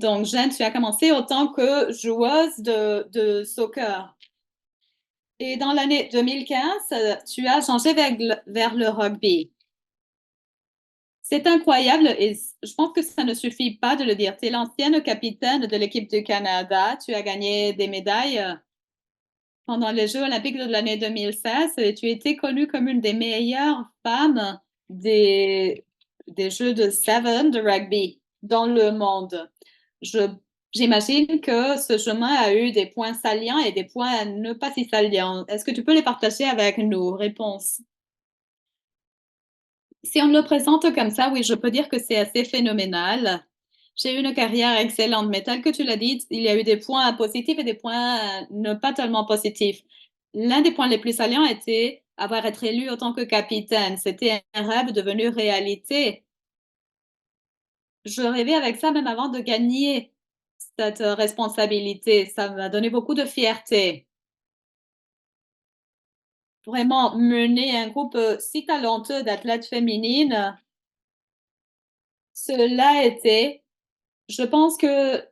Donc, Jeanne, tu as commencé en tant que joueuse de soccer. Et dans l'année 2015, tu as changé vers le rugby. C'est incroyable et je pense que ça ne suffit pas de le dire. Tu es l'ancienne capitaine de l'équipe du Canada. Tu as gagné des médailles pendant les Jeux olympiques de l'année 2016 et tu étais connue comme une des meilleures femmes des, des Jeux de Seven de rugby dans le monde. Je, j'imagine que ce chemin a eu des points saliants et des points ne pas si saliants. Est-ce que tu peux les partager avec nous? Réponse. Si on le présente comme ça, oui, je peux dire que c'est assez phénoménal. J'ai eu une carrière excellente, mais tel que tu l'as dit, il y a eu des points positifs et des points ne pas tellement positifs. L'un des points les plus saliants était avoir été élu en tant que capitaine. C'était un rêve devenu réalité. Je rêvais avec ça même avant de gagner cette responsabilité. Ça m'a donné beaucoup de fierté. Vraiment, mener un groupe si talentueux d'athlètes féminines, cela était, je pense que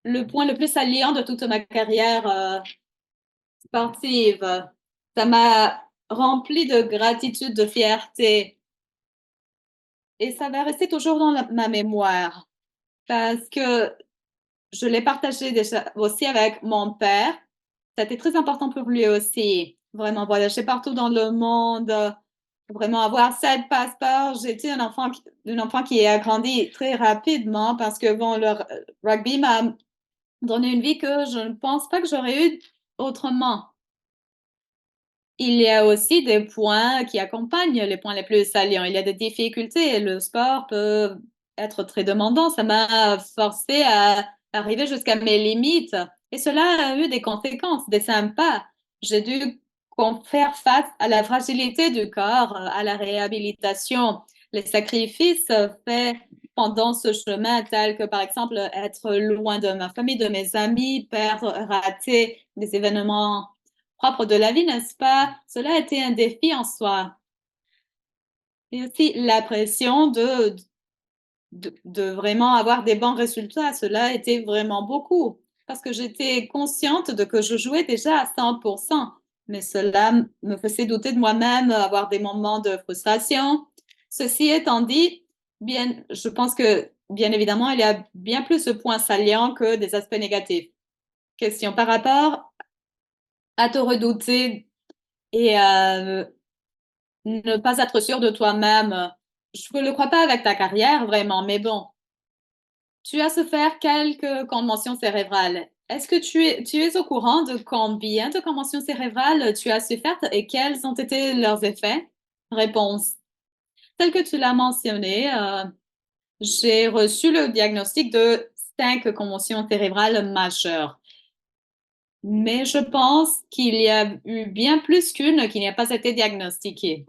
le point le plus saliant de toute ma carrière sportive. Ça m'a rempli de gratitude, de fierté. Et ça va rester toujours dans ma mémoire parce que je l'ai partagé déjà aussi avec mon père. C'était très important pour lui aussi. Vraiment voyager partout dans le monde, vraiment avoir 7 passeports. J'étais un enfant qui a grandi très rapidement parce que bon, le rugby m'a donné une vie que je ne pense pas que j'aurais eu autrement. Il y a aussi des points qui accompagnent les points les plus salients. Il y a des difficultés. Le sport peut être très demandant. Ça m'a forcé à arriver jusqu'à mes limites. Et cela a eu des conséquences, des sympas. J'ai dû faire face à la fragilité du corps, à la réhabilitation, les sacrifices faits pendant ce chemin, tels que par exemple être loin de ma famille, de mes amis, perdre, rater des événements propre de la vie, n'est-ce pas? Cela a été un défi en soi. Et aussi la pression de vraiment avoir des bons résultats. Cela a été vraiment beaucoup parce que j'étais consciente de que je jouais déjà à 100%, mais cela me faisait douter de moi-même, avoir des moments de frustration. Ceci étant dit, bien, je pense que bien évidemment, il y a bien plus de points saliants que des aspects négatifs. Question par rapport à te redouter et ne pas être sûr de toi-même. Je ne le crois pas avec ta carrière, vraiment, mais bon, tu as souffert quelques commotions cérébrales. Est-ce que tu es au courant de combien de commotions cérébrales tu as souffert et quels ont été leurs effets? Réponse. Tel que tu l'as mentionné, j'ai reçu le diagnostic de 5 commotions cérébrales majeures. Mais je pense qu'il y a eu bien plus qu'une qui n'a pas été diagnostiquée.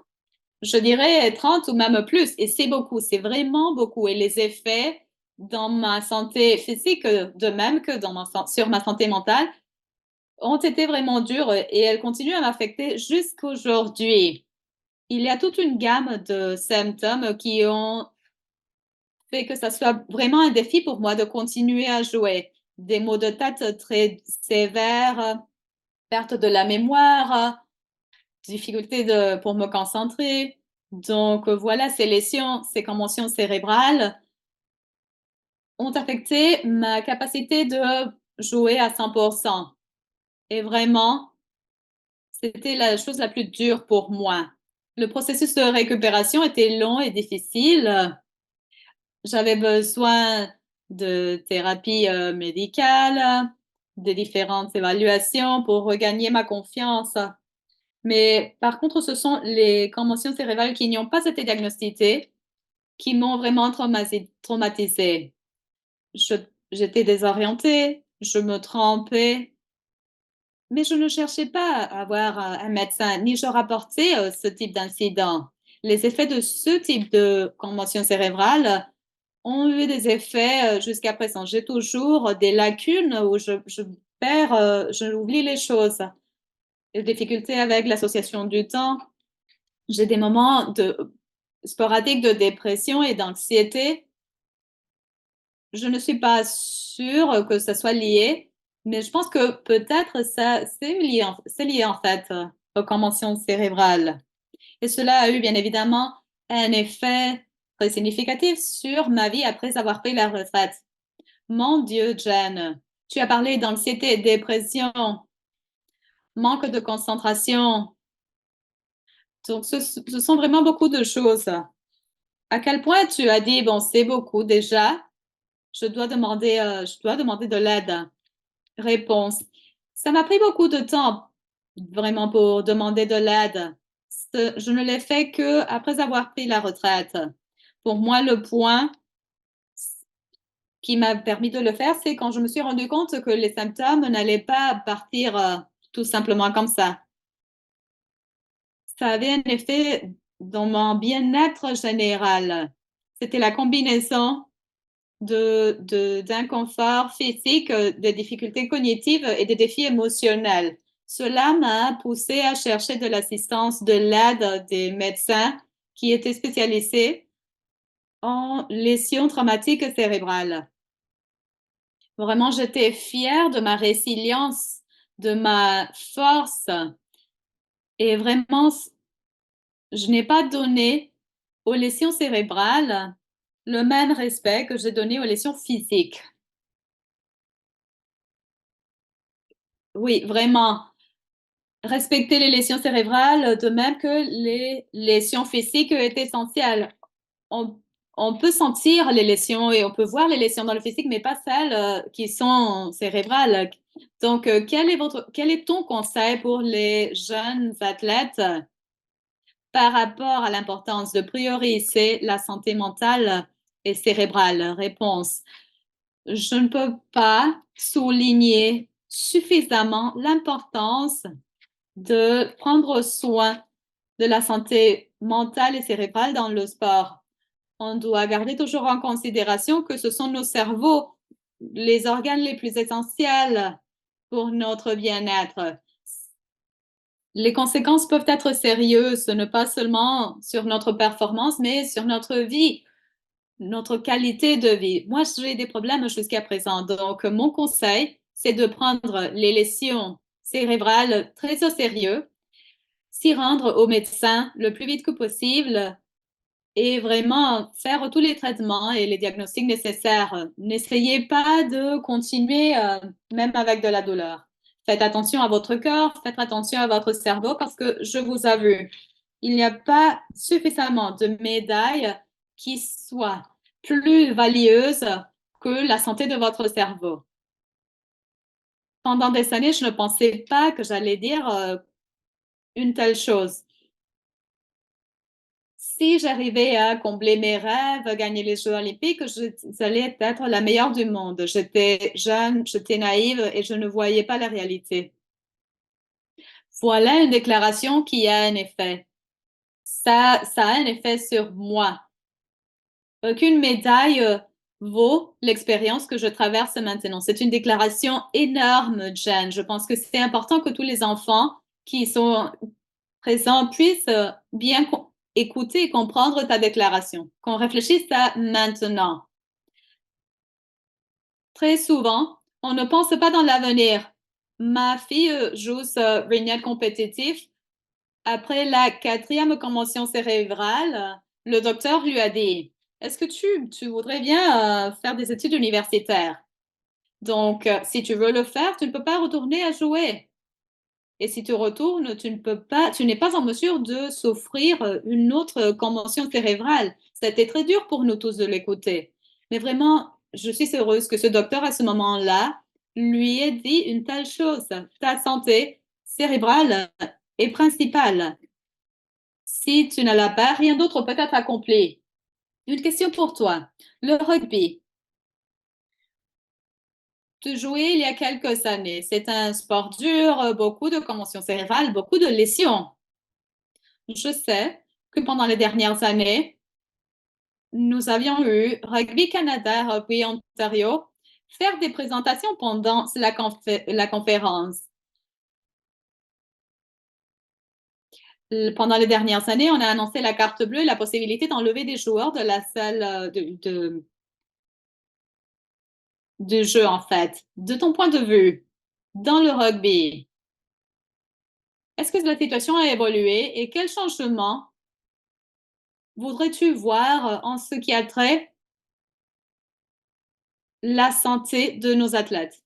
Je dirais 30 ou même plus. Et c'est beaucoup, c'est vraiment beaucoup. Et les effets dans ma santé physique, de même que sur ma santé mentale, ont été vraiment durs et elles continuent à m'affecter jusqu'aujourd'hui. Il y a toute une gamme de symptômes qui ont fait que ça soit vraiment un défi pour moi de continuer à jouer. Des maux de tête très sévères, perte de la mémoire, difficulté pour me concentrer. Donc voilà, ces lésions, ces commotions cérébrales ont affecté ma capacité de jouer à 100%. Et vraiment, c'était la chose la plus dure pour moi. Le processus de récupération était long et difficile. J'avais besoin de thérapie médicale, de différentes évaluations pour regagner ma confiance. Mais par contre, ce sont les commotions cérébrales qui n'ont pas été diagnostiquées qui m'ont vraiment traumatisée. Je- J'étais désorientée, je me trompais, mais je ne cherchais pas à avoir un médecin, ni je rapportais ce type d'incident. Les effets de ce type de commotion cérébrale ont eu des effets jusqu'à présent. J'ai toujours des lacunes où je perds, je oublie les choses. Des difficultés avec l'association du temps. J'ai des moments sporadiques de dépression et d'anxiété. je ne suis pas sûre que ça soit lié, mais je pense que peut-être ça, c'est lié en fait aux conventions cérébrales. Et cela a eu bien évidemment un effet très significatif sur ma vie après avoir pris la retraite. Mon Dieu, Jen, tu as parlé d'anxiété, dépression, manque de concentration. Donc, ce sont vraiment beaucoup de choses. À quel point tu as dit, bon, c'est beaucoup déjà, je dois demander de l'aide. Réponse. Ça m'a pris beaucoup de temps, vraiment, pour demander de l'aide. Je ne l'ai fait que après avoir pris la retraite. Pour moi, le point qui m'a permis de le faire, c'est quand je me suis rendu compte que les symptômes n'allaient pas partir tout simplement comme ça. Ça avait un effet dans mon bien-être général. C'était la combinaison d'inconfort physique, de difficultés cognitives et de défis émotionnels. Cela m'a poussé à chercher de l'assistance, de l'aide des médecins qui étaient spécialisés en lésions traumatiques cérébrales. Vraiment, j'étais fière de ma résilience, de ma force et vraiment, je n'ai pas donné aux lésions cérébrales le même respect que j'ai donné aux lésions physiques. Oui, vraiment. Respecter les lésions cérébrales, de même que les lésions physiques est essentiel. On, on peut sentir les lésions et on peut voir les lésions dans le physique, mais pas celles qui sont cérébrales. Donc, quel est ton conseil pour les jeunes athlètes par rapport à l'importance de prioriser la santé mentale et cérébrale? Réponse. Je ne peux pas souligner suffisamment l'importance de prendre soin de la santé mentale et cérébrale dans le sport. On doit garder toujours en considération que ce sont nos cerveaux, les organes les plus essentiels pour notre bien-être. Les conséquences peuvent être sérieuses, ne pas seulement sur notre performance, mais sur notre vie, notre qualité de vie. Moi, j'ai des problèmes jusqu'à présent. Donc, mon conseil, c'est de prendre les lésions cérébrales très au sérieux, s'y rendre au médecin le plus vite que possible et vraiment faire tous les traitements et les diagnostics nécessaires. N'essayez pas de continuer même avec de la douleur. Faites attention à votre corps, faites attention à votre cerveau parce que je vous avoue, il n'y a pas suffisamment de médailles qui soient plus valieuses que la santé de votre cerveau. Pendant des années, je ne pensais pas que j'allais dire une telle chose. Si j'arrivais à combler mes rêves, gagner les Jeux olympiques, j'allais être la meilleure du monde. J'étais jeune, j'étais naïve et je ne voyais pas la réalité. Voilà une déclaration qui a un effet. Ça a un effet sur moi. Aucune médaille vaut l'expérience que je traverse maintenant. C'est une déclaration énorme, Jen. Je pense que c'est important que tous les enfants qui sont présents puissent bien écouter et comprendre ta déclaration. Qu'on réfléchisse à maintenant. Très souvent, on ne pense pas dans l'avenir. Ma fille joue ce RINET compétitif. Après la quatrième convention cérébrale, le docteur lui a dit, est-ce que tu voudrais bien faire des études universitaires? Donc, si tu veux le faire, tu ne peux pas retourner à jouer. Et si tu retournes, tu n'es pas en mesure de s'offrir une autre convention cérébrale. C'était très dur pour nous tous de l'écouter. Mais vraiment, je suis heureuse que ce docteur, à ce moment-là, lui ait dit une telle chose. Ta santé cérébrale est principale. Si tu ne l'as pas, rien d'autre peut être accompli. Une question pour toi. Le rugby, tu jouais il y a quelques années. C'est un sport dur, beaucoup de conventions cérébrales, beaucoup de lésions. Je sais que pendant les dernières années, nous avions eu Rugby Canada, Rugby Ontario, faire des présentations pendant la conférence. Pendant les dernières années, on a annoncé la carte bleue et la possibilité d'enlever des joueurs de la salle du jeu, en fait, de ton point de vue, dans le rugby, est-ce que la situation a évolué et quel changement voudrais-tu voir en ce qui a trait la santé de nos athlètes?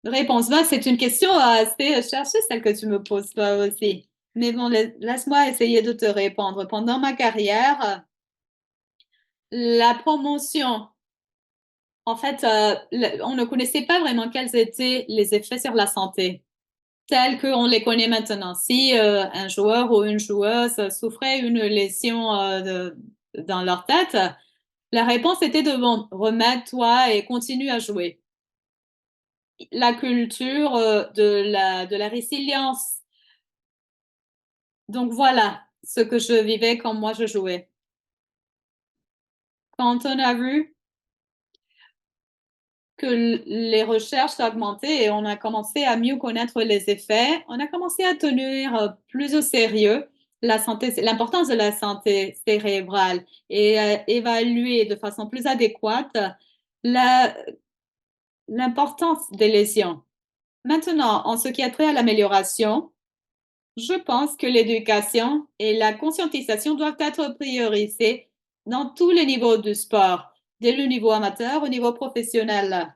Réponse B, c'est une question assez chercheuse, celle que tu me poses toi aussi. Mais bon, laisse-moi essayer de te répondre. Pendant ma carrière, la promotion, en fait, on ne connaissait pas vraiment quels étaient les effets sur la santé, tels qu'on les connaît maintenant. Si un joueur ou une joueuse souffrait une lésion dans leur tête, la réponse était de bon, remets-toi et continue à jouer. La culture de la résilience. Donc voilà ce que je vivais quand moi je jouais. Quand on a vu que les recherches ont augmenté et on a commencé à mieux connaître les effets, on a commencé à tenir plus au sérieux la santé, l'importance de la santé cérébrale et évaluer de façon plus adéquate la, l'importance des lésions. Maintenant, en ce qui a trait à l'amélioration, je pense que l'éducation et la conscientisation doivent être priorisées dans tous les niveaux du sport, dès le niveau amateur au niveau professionnel.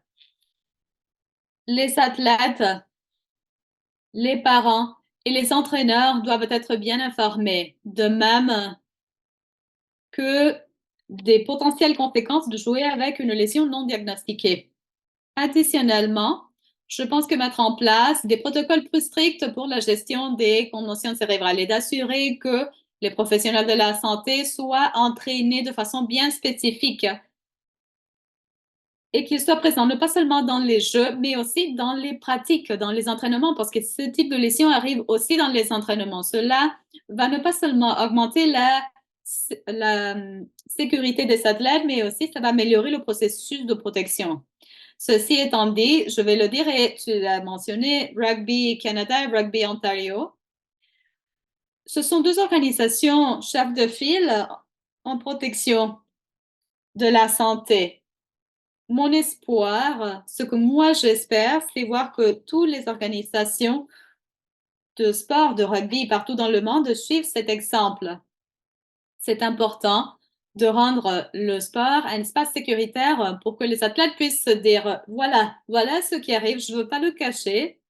Les athlètes, les parents et les entraîneurs doivent être bien informés, de même que des potentielles conséquences de jouer avec une lésion non diagnostiquée. Additionnellement, je pense que mettre en place des protocoles plus stricts pour la gestion des commotions cérébrales et d'assurer que les professionnels de la santé soient entraînés de façon bien spécifique et qu'ils soient présents, non pas seulement dans les jeux, mais aussi dans les pratiques, dans les entraînements, parce que ce type de lésion arrive aussi dans les entraînements. Cela va ne pas seulement augmenter la sécurité des athlètes, mais aussi ça va améliorer le processus de protection. Ceci étant dit, je vais le dire et tu l'as mentionné, Rugby Canada et Rugby Ontario. Ce sont deux organisations chefs de file en protection de la santé. Mon espoir, ce que moi j'espère, c'est voir que toutes les organisations de sport, de rugby partout dans le monde suivent cet exemple. C'est important de rendre le sport un espace sécuritaire pour que les athlètes puissent se dire, voilà ce qui arrive, je ne veux pas le cacher.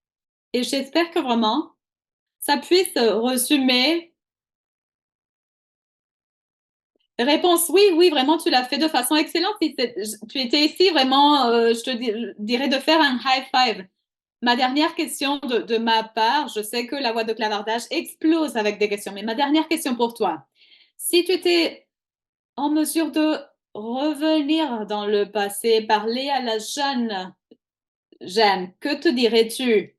Et j'espère que vraiment, ça puisse résumer. Réponse oui, oui, vraiment, tu l'as fait de façon excellente. Tu étais ici vraiment, je dirais de faire un high five. Ma dernière question de ma part, je sais que la voie de clavardage explose avec des questions, mais ma dernière question pour toi. Si tu étais en mesure de revenir dans le passé, parler à la jeune Jeanne, que te dirais-tu?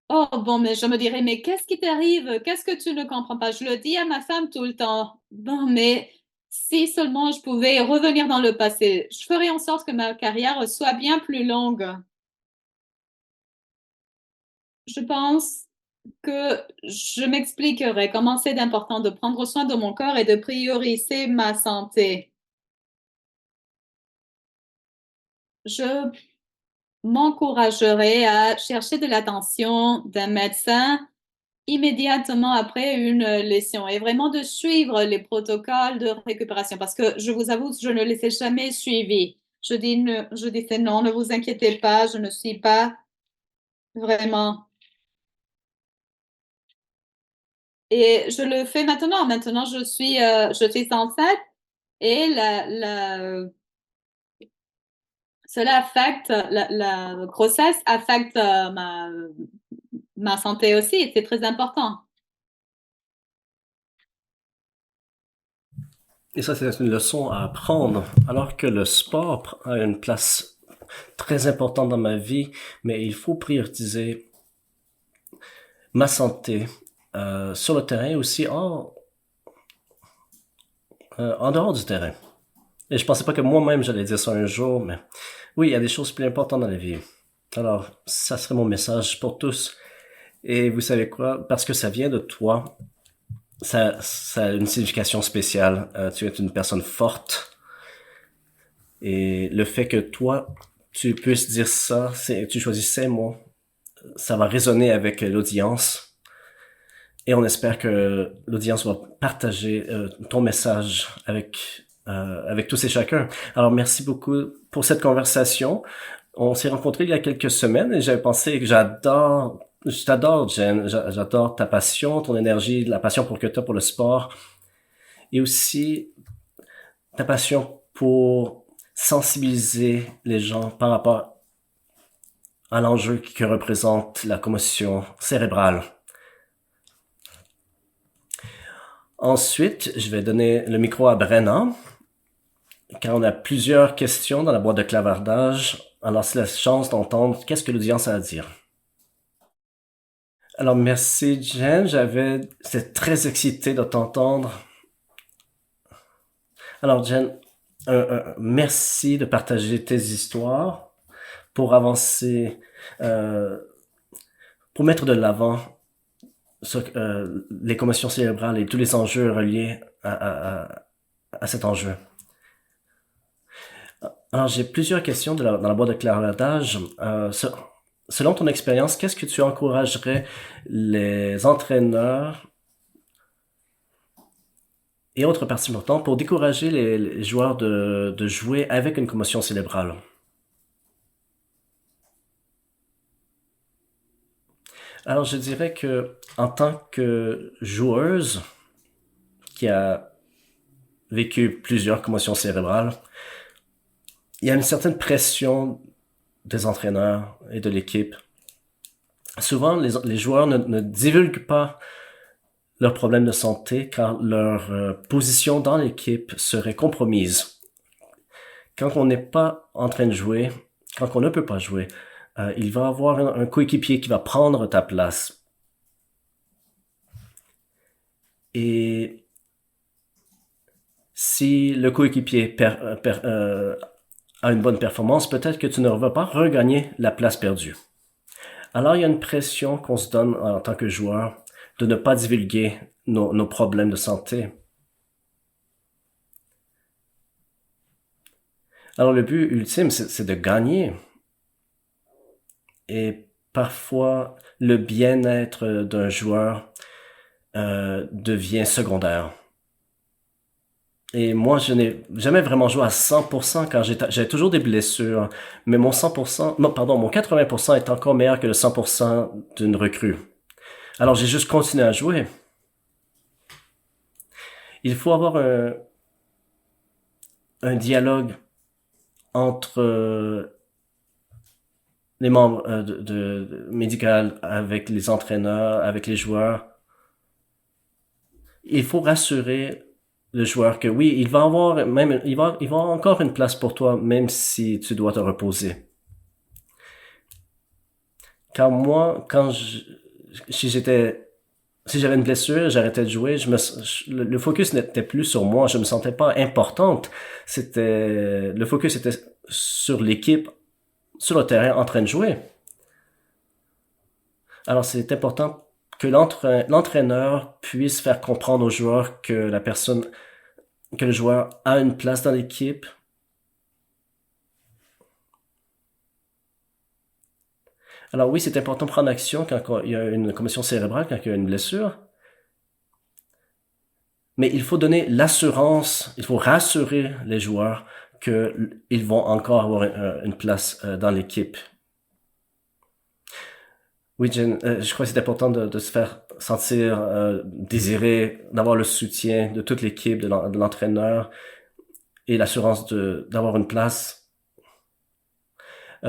Oh, bon, mais je me dirais, mais qu'est-ce qui t'arrive? Qu'est-ce que tu ne comprends pas? Je le dis à ma femme tout le temps. Bon, mais si seulement je pouvais revenir dans le passé, je ferais en sorte que ma carrière soit bien plus longue. Je pense que je m'expliquerai comment c'est important de prendre soin de mon corps et de prioriser ma santé. Je m'encouragerai à chercher de l'attention d'un médecin immédiatement après une lésion et vraiment de suivre les protocoles de récupération parce que je vous avoue, je ne les ai jamais suivis. Je disais non, ne vous inquiétez pas, je ne suis pas vraiment. Et je le fais maintenant. Maintenant, je suis enceinte et cela affecte, la grossesse affecte ma santé aussi. C'est très important. Et ça, c'est une leçon à apprendre, alors que le sport a une place très importante dans ma vie, mais il faut prioriser ma santé sur le terrain aussi en dehors du terrain. Et je pensais pas que moi-même j'allais dire ça un jour, mais oui, il y a des choses plus importantes dans la vie. Alors, ça serait mon message pour tous. Et vous savez quoi? Parce que ça vient de toi, ça a une signification spéciale. Tu es une personne forte. Et le fait que toi, tu puisses dire ça, tu choisis ces mots, ça va résonner avec l'audience. Et on espère que l'audience va partager ton message avec tous et chacun. Alors, merci beaucoup pour cette conversation. On s'est rencontrés il y a quelques semaines et j'avais pensé que je t'adore, Jen. J'adore ta passion, ton énergie, la passion que tu as pour le sport et aussi ta passion pour sensibiliser les gens par rapport à l'enjeu que représente la commotion cérébrale. Ensuite, je vais donner le micro à Brennan, car on a plusieurs questions dans la boîte de clavardage. Alors, c'est la chance d'entendre qu'est-ce que l'audience a à dire. Alors, merci, Jen. J'étais très excité de t'entendre. Alors, Jen, merci de partager tes histoires pour avancer, pour mettre de l'avant les commotions cérébrales et tous les enjeux reliés à cet enjeu. Alors, j'ai plusieurs questions dans la boîte de clavardage. Selon ton expérience, qu'est-ce que tu encouragerais les entraîneurs et autres participants pour décourager les joueurs de jouer avec une commotion cérébrale? Alors, je dirais que en tant que joueuse qui a vécu plusieurs commotions cérébrales, il y a une certaine pression des entraîneurs et de l'équipe. Souvent, les joueurs ne divulguent pas leurs problèmes de santé car leur position dans l'équipe serait compromise. Quand on n'est pas en train de jouer, quand on ne peut pas jouer, il va y avoir un coéquipier qui va prendre ta place. Et si le coéquipier a une bonne performance, peut-être que tu ne vas pas regagner la place perdue. Alors, il y a une pression qu'on se donne en tant que joueur de ne pas divulguer nos problèmes de santé. Alors, le but ultime, c'est de gagner. Et parfois, le bien-être d'un joueur devient secondaire. Et moi, je n'ai jamais vraiment joué à 100% car j'ai toujours des blessures. Mais mon 100%, non, pardon, mon 80% est encore meilleur que le 100% d'une recrue. Alors, j'ai juste continué à jouer. Il faut avoir un dialogue entre les membres médical avec les entraîneurs, avec les joueurs. Il faut rassurer le joueur que oui, il va avoir encore une place pour toi, même si tu dois te reposer. Car moi, si j'avais une blessure, j'arrêtais de jouer, le focus n'était plus sur moi, je me sentais pas importante. Le focus était sur l'équipe, sur le terrain, en train de jouer. Alors, c'est important que l'entraîneur puisse faire comprendre aux joueurs que le joueur a une place dans l'équipe. Alors oui, c'est important de prendre action quand il y a une commotion cérébrale, quand il y a une blessure. Mais il faut donner l'assurance, il faut rassurer les joueurs qu'ils vont encore avoir une place dans l'équipe. Oui, Jen, je crois que c'est important de se faire sentir désiré, d'avoir le soutien de toute l'équipe, de l'entraîneur et l'assurance d'avoir une place.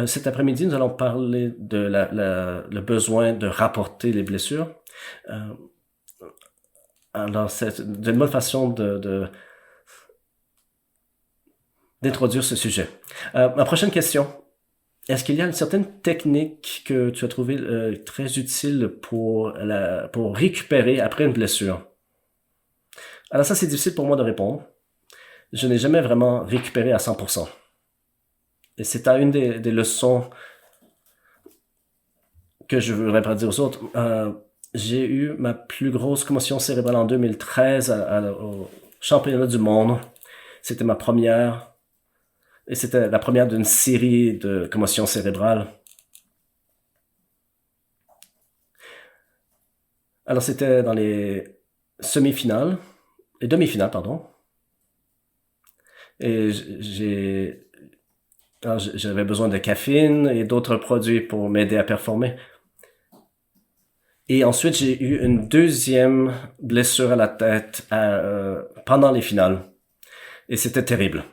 Cet après-midi, nous allons parler de le besoin de rapporter les blessures. Alors, c'est une bonne façon d'introduire ce sujet. Ma prochaine question. Est-ce qu'il y a une certaine technique que tu as trouvée très utile pour récupérer après une blessure? Alors ça, c'est difficile pour moi de répondre. Je n'ai jamais vraiment récupéré à 100%. Et c'est une des leçons que je voudrais pas dire aux autres. J'ai eu ma plus grosse commotion cérébrale en 2013 au championnat du monde. C'était ma première. Et c'était la première d'une série de commotions cérébrales. Alors, c'était dans les semi-finales, les demi-finales, pardon. Et j'avais besoin de caféine et d'autres produits pour m'aider à performer. Et ensuite, j'ai eu une deuxième blessure à la tête pendant les finales. Et c'était terrible.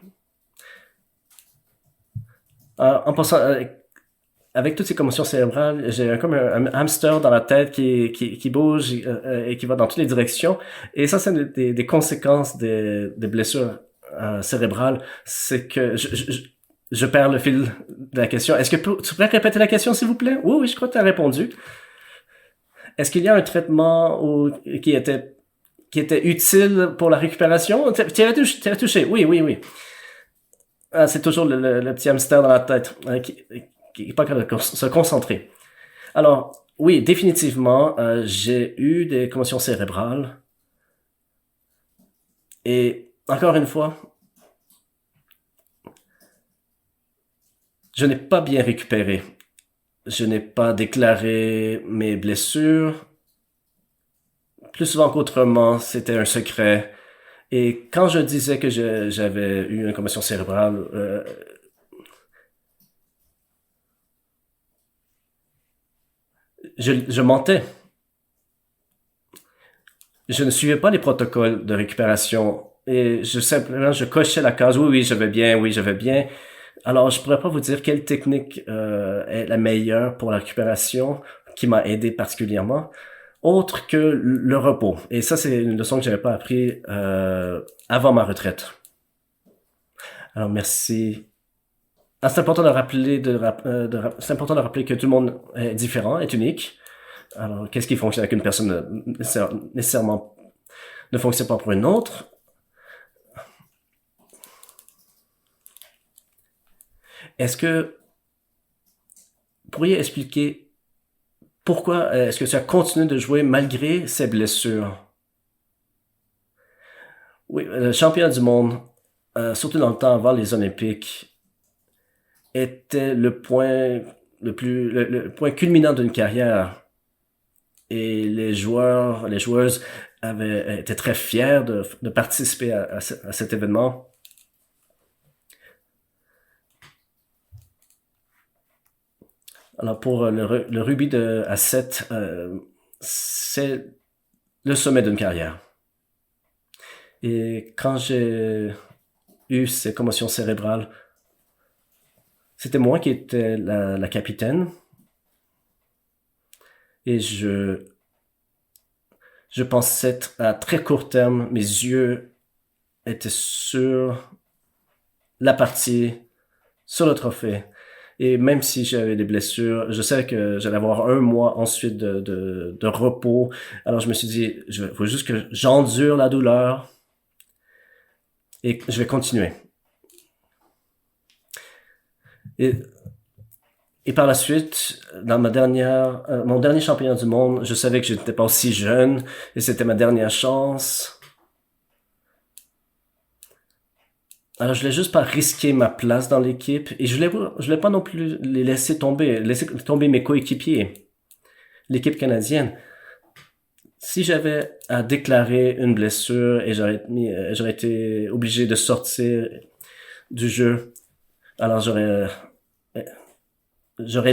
En passant, avec toutes ces commotions cérébrales, j'ai comme un hamster dans la tête qui bouge et qui va dans toutes les directions. Et ça, c'est des conséquences des blessures cérébrales. C'est que je perds le fil de la question. Est-ce que tu pourrais répéter la question, s'il vous plaît? Oui, oui, je crois que tu as répondu. Est-ce qu'il y a un traitement qui était utile pour la récupération? Tu as touché. Oui, oui, oui. Ah, c'est toujours le petit hamster dans la tête qui n'est pas capable de se concentrer. Alors, oui, définitivement, j'ai eu des commotions cérébrales. Et encore une fois, je n'ai pas bien récupéré. Je n'ai pas déclaré mes blessures. Plus souvent qu'autrement, c'était un secret. Et quand je disais que j'avais eu une commotion cérébrale, je mentais. Je ne suivais pas les protocoles de récupération et je cochais la case oui, oui, je vais bien. Alors, je pourrais pas vous dire quelle technique est la meilleure pour la récupération qui m'a aidé particulièrement, autre que le repos. Et ça, c'est une leçon que j'avais pas appris avant ma retraite. Alors, merci. Ah, c'est important de rappeler c'est important de rappeler que tout le monde est différent, est unique. Alors, qu'est-ce qui fonctionne avec une personne nécessairement ne fonctionne pas pour une autre? Est-ce que vous pourriez expliquer pourquoi est-ce que tu as continué de jouer malgré ces blessures? Oui, le championnat du monde, surtout dans le temps avant les Olympiques, était le point le point culminant d'une carrière. Et les joueuses étaient très fiers de participer à cet événement. Alors pour le rugby à 7, c'est le sommet d'une carrière. Et quand j'ai eu ces commotions cérébrales, c'était moi qui étais la capitaine. Et je pensais à très court terme, mes yeux étaient sur la partie, sur le trophée. Et même si j'avais des blessures, je savais que j'allais avoir un mois ensuite de repos. Alors je me suis dit, faut juste que j'endure la douleur et je vais continuer. Et par la suite, dans mon dernier championnat du monde, je savais que je n'étais pas aussi jeune et c'était ma dernière chance. Alors, je voulais juste pas risquer ma place dans l'équipe et je voulais pas non plus laisser tomber mes coéquipiers, l'équipe canadienne. Si j'avais à déclarer une blessure et j'aurais été obligé de sortir du jeu, alors j'aurais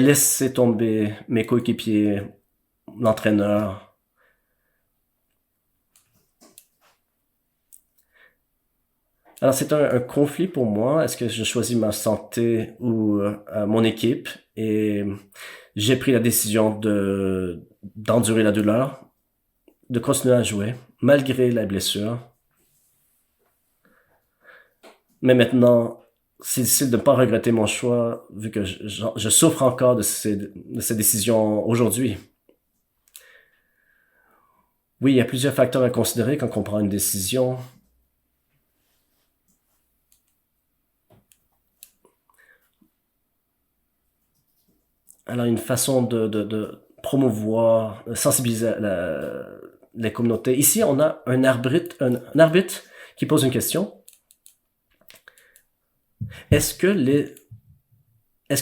laissé tomber mes coéquipiers, l'entraîneur. Alors, c'est un conflit pour moi. Est-ce que je choisis ma santé ou mon équipe? Et j'ai pris la décision d'endurer la douleur, de continuer à jouer, malgré la blessure. Mais maintenant, c'est difficile de ne pas regretter mon choix, vu que je souffre encore de ces décisions aujourd'hui. Oui, il y a plusieurs facteurs à considérer quand on prend une décision. Alors, une façon de promouvoir, sensibiliser les communautés. Ici, on a un arbitre qui pose une question. Est-ce que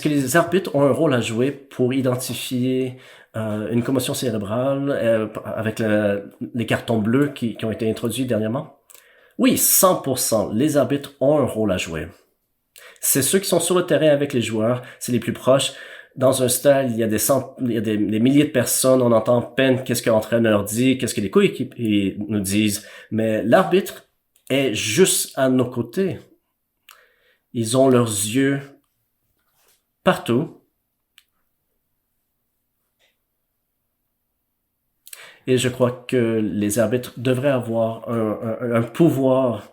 les arbitres ont un rôle à jouer pour identifier une commotion cérébrale avec les cartons bleus qui ont été introduits dernièrement? Oui, 100%. Les arbitres ont un rôle à jouer. C'est ceux qui sont sur le terrain avec les joueurs, c'est les plus proches. Dans un stade, il y a des milliers de personnes, on entend à peine qu'est-ce que l'entraîneur dit, qu'est-ce que les coéquipiers nous disent, mais l'arbitre est juste à nos côtés. Ils ont leurs yeux partout. Et je crois que les arbitres devraient avoir un pouvoir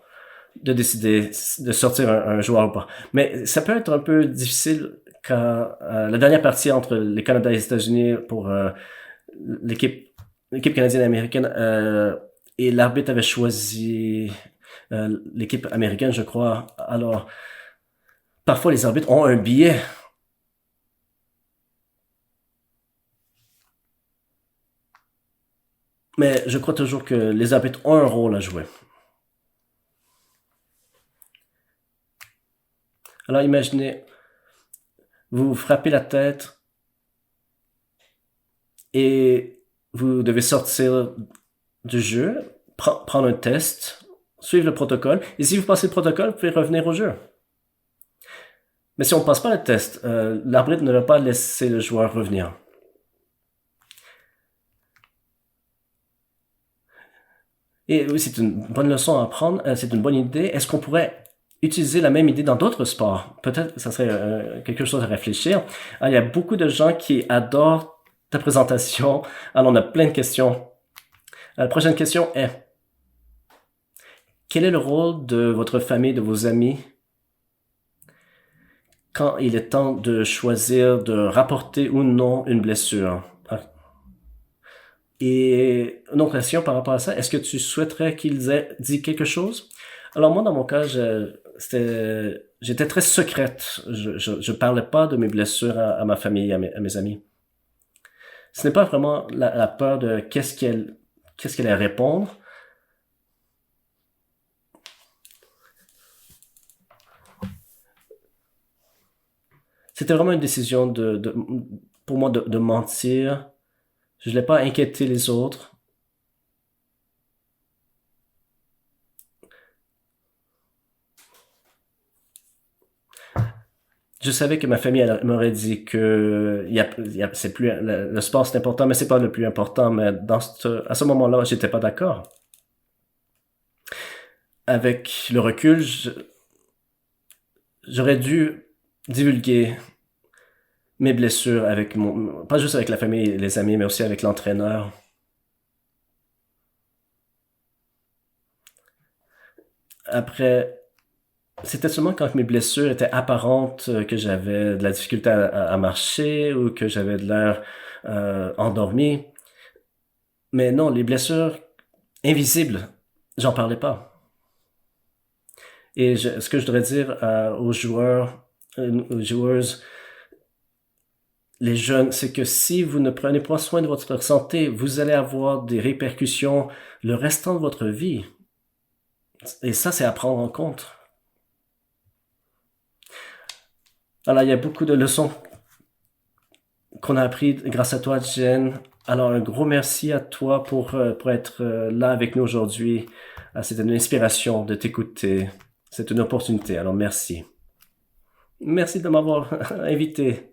de décider de sortir un joueur ou pas. Mais ça peut être un peu difficile quand la dernière partie entre les Canada et les États-Unis pour l'équipe canadienne-américaine et l'arbitre avait choisi l'équipe américaine, je crois. Alors, parfois les arbitres ont un biais. Mais je crois toujours que les arbitres ont un rôle à jouer. Alors imaginez, vous vous frappez la tête et vous devez sortir du jeu, prendre un test, suivre le protocole, et si vous passez le protocole, vous pouvez revenir au jeu. Mais si on ne passe pas le test, l'arbitre ne va pas laisser le joueur revenir. Et oui, c'est une bonne leçon à apprendre, c'est une bonne idée. Est-ce qu'on pourrait utiliser la même idée dans d'autres sports? Peut-être que ça serait quelque chose à réfléchir. Ah, il y a beaucoup de gens qui adorent ta présentation. Alors, on a plein de questions. La prochaine question est, quel est le rôle de votre famille, de vos amis, quand il est temps de choisir de rapporter ou non une blessure? Et une autre question par rapport à ça, est-ce que tu souhaiterais qu'ils aient dit quelque chose? Alors moi, dans mon cas, j'étais très secrète. Je parlais pas de mes blessures à ma famille, à mes amis. Ce n'est pas vraiment la peur de qu'est-ce qu'elle allait répondre. C'était vraiment une décision pour moi de mentir. Je ne voulais pas inquiéter les autres. Je savais que ma famille m'aurait dit que c'est plus le sport c'est important, mais c'est pas le plus important. Mais à ce moment-là, j'étais pas d'accord. Avec le recul, j'aurais dû divulguer mes blessures avec pas juste avec la famille et les amis, mais aussi avec l'entraîneur. Après, c'était seulement quand mes blessures étaient apparentes que j'avais de la difficulté à marcher ou que j'avais de l'air endormi. Mais non, les blessures invisibles, j'en parlais pas. Et ce que je voudrais dire aux joueuses, les jeunes, c'est que si vous ne prenez pas soin de votre santé, vous allez avoir des répercussions le restant de votre vie. Et ça, c'est à prendre en compte. Alors, il y a beaucoup de leçons qu'on a appris grâce à toi, Jen. Alors, un gros merci à toi pour être là avec nous aujourd'hui. C'était une inspiration de t'écouter. C'est une opportunité. Alors, merci. Merci de m'avoir invité.